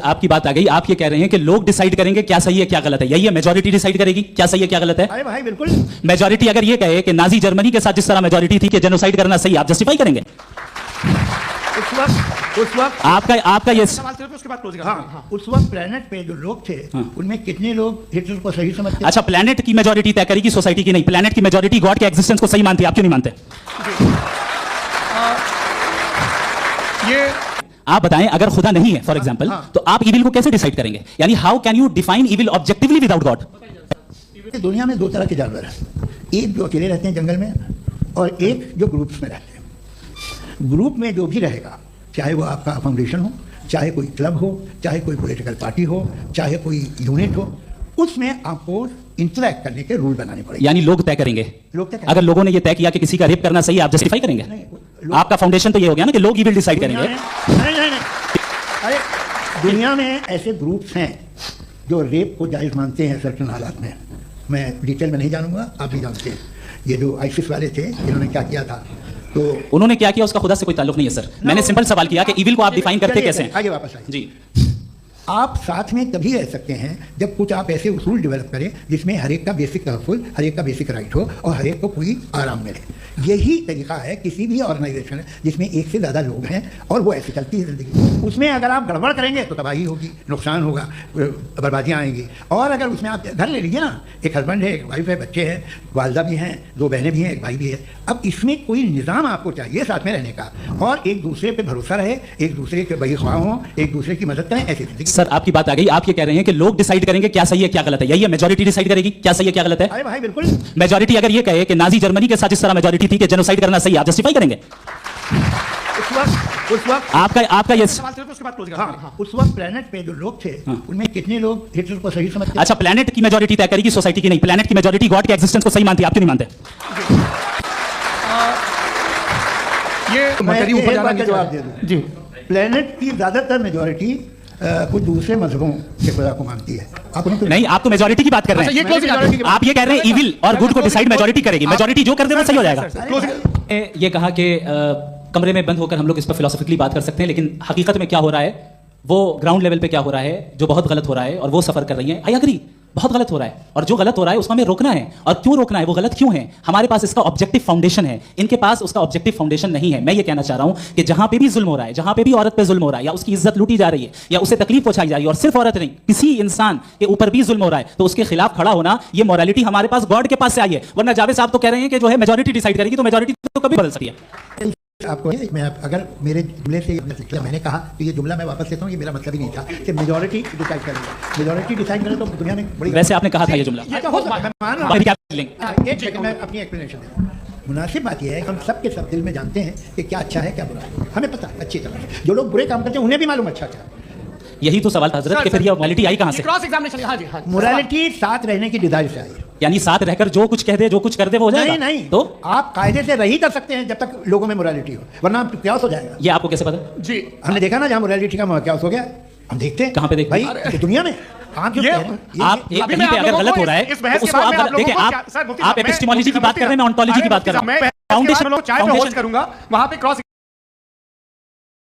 आपकी बात आ गई। आप ये कह रहे हैं कि लोग डिसाइड करेंगे क्या सही है क्या गलत है, यही है? मेजॉरिटी डिसाइड करेगी क्या सही है क्या गलत है? अरे भाई बिल्कुल। मेजॉरिटी अगर ये कहे कि नाजी जर्मनी के साथ जिस तरह मेजॉरिटी थी कि जेनोसाइड करना सही, आप जस्टिफाई करेंगे? उस वक्त आपका ये सवाल सिर्फ उसके बाद क्लोज करें। हाँ, उस वक्त प्लेनेट पे जो लोग थे उनमें कितने लोग हिटलर को सही समझते? अच्छा, प्लेनेट की मेजॉरिटी तय करेगी, सोसाइटी की नहीं। प्लेनेट की मेजॉरिटी गॉड के एग्जिस्टेंस को सही मानती है, आप क्यों नहीं मानते? ये आप बताएं, अगर खुदा नहीं है फॉर एग्जांपल, तो आप इविल को कैसे डिसाइड करेंगे? यानी how can you define evil objectively without God? दुनिया में दो तरह के जानवर हैं, एक जो अकेले रहते हैं जंगल में और एक जो ग्रुप्स में रहते हैं। ग्रुप में जो भी रहेगा, चाहे वो आपका फाउंडेशन हो, चाहे कोई क्लब हो, चाहे कोई पॉलिटिकल पार्टी हो, चाहे कोई यूनिट हो, उसमें आपको इंटरैक्ट करने के रूल बनाने पड़ेंगे। यानी लोग तय करेंगे। अगर लोगों ने ये तय किया कि किसी का रेप करना सही है, आप जस्टिफाई करेंगे? आपका फाउंडेशन तो ये हो गया ना कि लोग ही विल डिसाइड करेंगे। नहीं। अरे दुनिया में ऐसे ग्रुप्स हैं जो रेप को जायज़ मानते हैं सर्टेन हालात में। मैं डिटेल में नहीं जानूंगा, आप भी जानते हैं। ये जो आईसिस वाले थे, इन्होंने क्या किया था, तो उन्होंने क्या किया उसका खुदा से कोई ताल्लुक नहीं है सर। मैंने सिंपल सवाल किया कि इविल को आप डिफाइन करते कैसे हैं? आगे वापस आइए जी। आप साथ में तभी रह सकते हैं जब कुछ आप ऐसे उसूल डेवलप करें जिसमें हर एक का बेसिक तहफ़्फ़ुज़, हर एक का बेसिक राइट हो और हर एक को पूरी आराम मिले। यही तरीका है किसी भी ऑर्गेनाइजेशन जिसमें एक से ज़्यादा लोग हैं और वो ऐसे चलती है ज़िंदगी। उसमें अगर आप गड़बड़ करेंगे तो तबाही होगी, नुकसान होगा, बर्बादियाँ आएंगी। और अगर उसमें आप घर ले लीजिए ना, एक हस्बैंड है, एक वाइफ है, बच्चे हैं, वालदा भी हैं, दो बहनें भी हैं, एक भाई भी है। अब इसमें कोई निज़ाम आपको चाहिए साथ में रहने का, और एक दूसरे पर भरोसा रहे, एक दूसरे के बहीख्वाह हों, एक दूसरे की मदद करें, ऐसी ज़िंदगी। सर आपकी बात आ गई। आप ये कह रहे हैं कि लोग डिसाइड करेंगे क्या सही है क्या गलत है, यही है? मेजॉरिटी डिसाइड करेगी क्या सही है क्या गलत है? अरे भाई बिल्कुल। मेजॉरिटी अगर ये कहे कि नाजी जर्मनी के साथ जिस तरह मेजॉरिटी थी कि जेनोसाइड करना सही, आप जस्टिफाई करेंगे? उस वक्त आपका ये सवाल सिर्फ उसके बाद क्लोज करें। हाँ, उस वक्त प्लेनेट पे जो लोग थे उनमें कितने लोग हिटलर को सही समझते? अच्छा, प्लेनेट की मेजॉरिटी तय करेगी, सोसाइटी की नहीं। प्लेनेट की मेजॉरिटी गॉड के एग्जिस्टेंस को सही मानती है, आप क्यों नहीं मानते? ये ऊपर जाना का जवाब दे दूं जी। प्लेनेट की ज्यादातर मेजॉरिटी कुछ दूसरे मजहबों के खुदा को मानती है। आप नहीं, आप तो मेजॉरिटी की बात कर रहे हैं। आप ये कह रहे हैं इविल और गुड को डिसाइड मेजॉरिटी करेगी, मेजॉरिटी जो कर देना सही हो जाएगा। ये कहा कि कमरे में बंद होकर हम लोग इस पर फिलोसफिकली बात कर सकते हैं, लेकिन हकीकत में क्या हो रहा है, वो ग्राउंड लेवल पे क्या हो रहा है, जो बहुत गलत हो रहा है और वो सफर कर रही है। आई एग्री, बहुत गलत हो रहा है, और जो गलत हो रहा है उसको हमें रोकना है। और क्यों रोकना है, वो गलत क्यों है? हमारे पास इसका ऑब्जेक्टिव फाउंडेशन है, इनके पास उसका ऑब्जेक्टिव फाउंडेशन नहीं है। मैं ये कहना चाह रहा हूं कि जहां पे भी जुल्म हो रहा है, जहां पे भी औरत पे जुल्म हो रहा है, या उसकी इज्जत लूटी जा रही है, या उसे तकलीफ पहुंचाई जा रही है, और सिर्फ औरत नहीं, किसी इंसान के ऊपर भी जुल्म हो रहा है, तो उसके खिलाफ खड़ा होना, ये मोरालिटी हमारे पास गॉड के पास से आई है। वरना जावेद साहब तो कह रहे हैं कि जो है मेजॉरिटी डिसाइड करेगी, तो मेजॉरिटी तो कभी बदल सकती है। आपको मैं अगर मेरे जुमले से मैंने कहा तो ये जुमला मैं वापस लेता हूँ, ये मेरा मतलब ही नहीं था कि मेजॉरिटी डिसाइड करेगी। मेजॉरिटी डिसाइड करे तो दुनिया में बड़ी, वैसे आपने कहा था ये जुमला, मैं मान रहा हूँ। एक सेकंड मैं अपनी एक्सप्लेनेशन देता हूँ। मुनासिब बात यह है कि हम सब के सब दिल में जानते हैं कि क्या अच्छा है क्या बुरा है, हमें पता है अच्छी तरह से। जो लोग बुरे काम करते हैं उन्हें भी मालूम अच्छा क्या है। यही तो सवाल था हजरत, कि फिर ये मोरालिटी आई कहां से? Cross examination. हाँ जी, हाँ। मोरालिटी साथ रहने की डिजायर से आई है। यानी साथ रहकर जो कुछ कह दे, जो कुछ कर दे वो हो जाएगा? नहीं, तो आप कायदे से रही कर सकते हैं जब तक लोगों में मोरालिटी हो, वरना क्या हो जाएगा। ये आपको कैसे पता? जी, हमने देखा ना जहां मोरालिटी का क्या हो गया, हम देखते हैं। कहाँ पे देखते हैं भाई? दुनिया में आप जो आप एक कहीं पे अगर गलत हो रहा है तो उसको आप देखिए, आप एपिस्टेमोलॉजी की बात कर रहे हैं, मैं ऑन्टोलॉजी की बात कर रहा हूं। चाहे मैं होस्ट करूंगा, वहां पे क्रॉस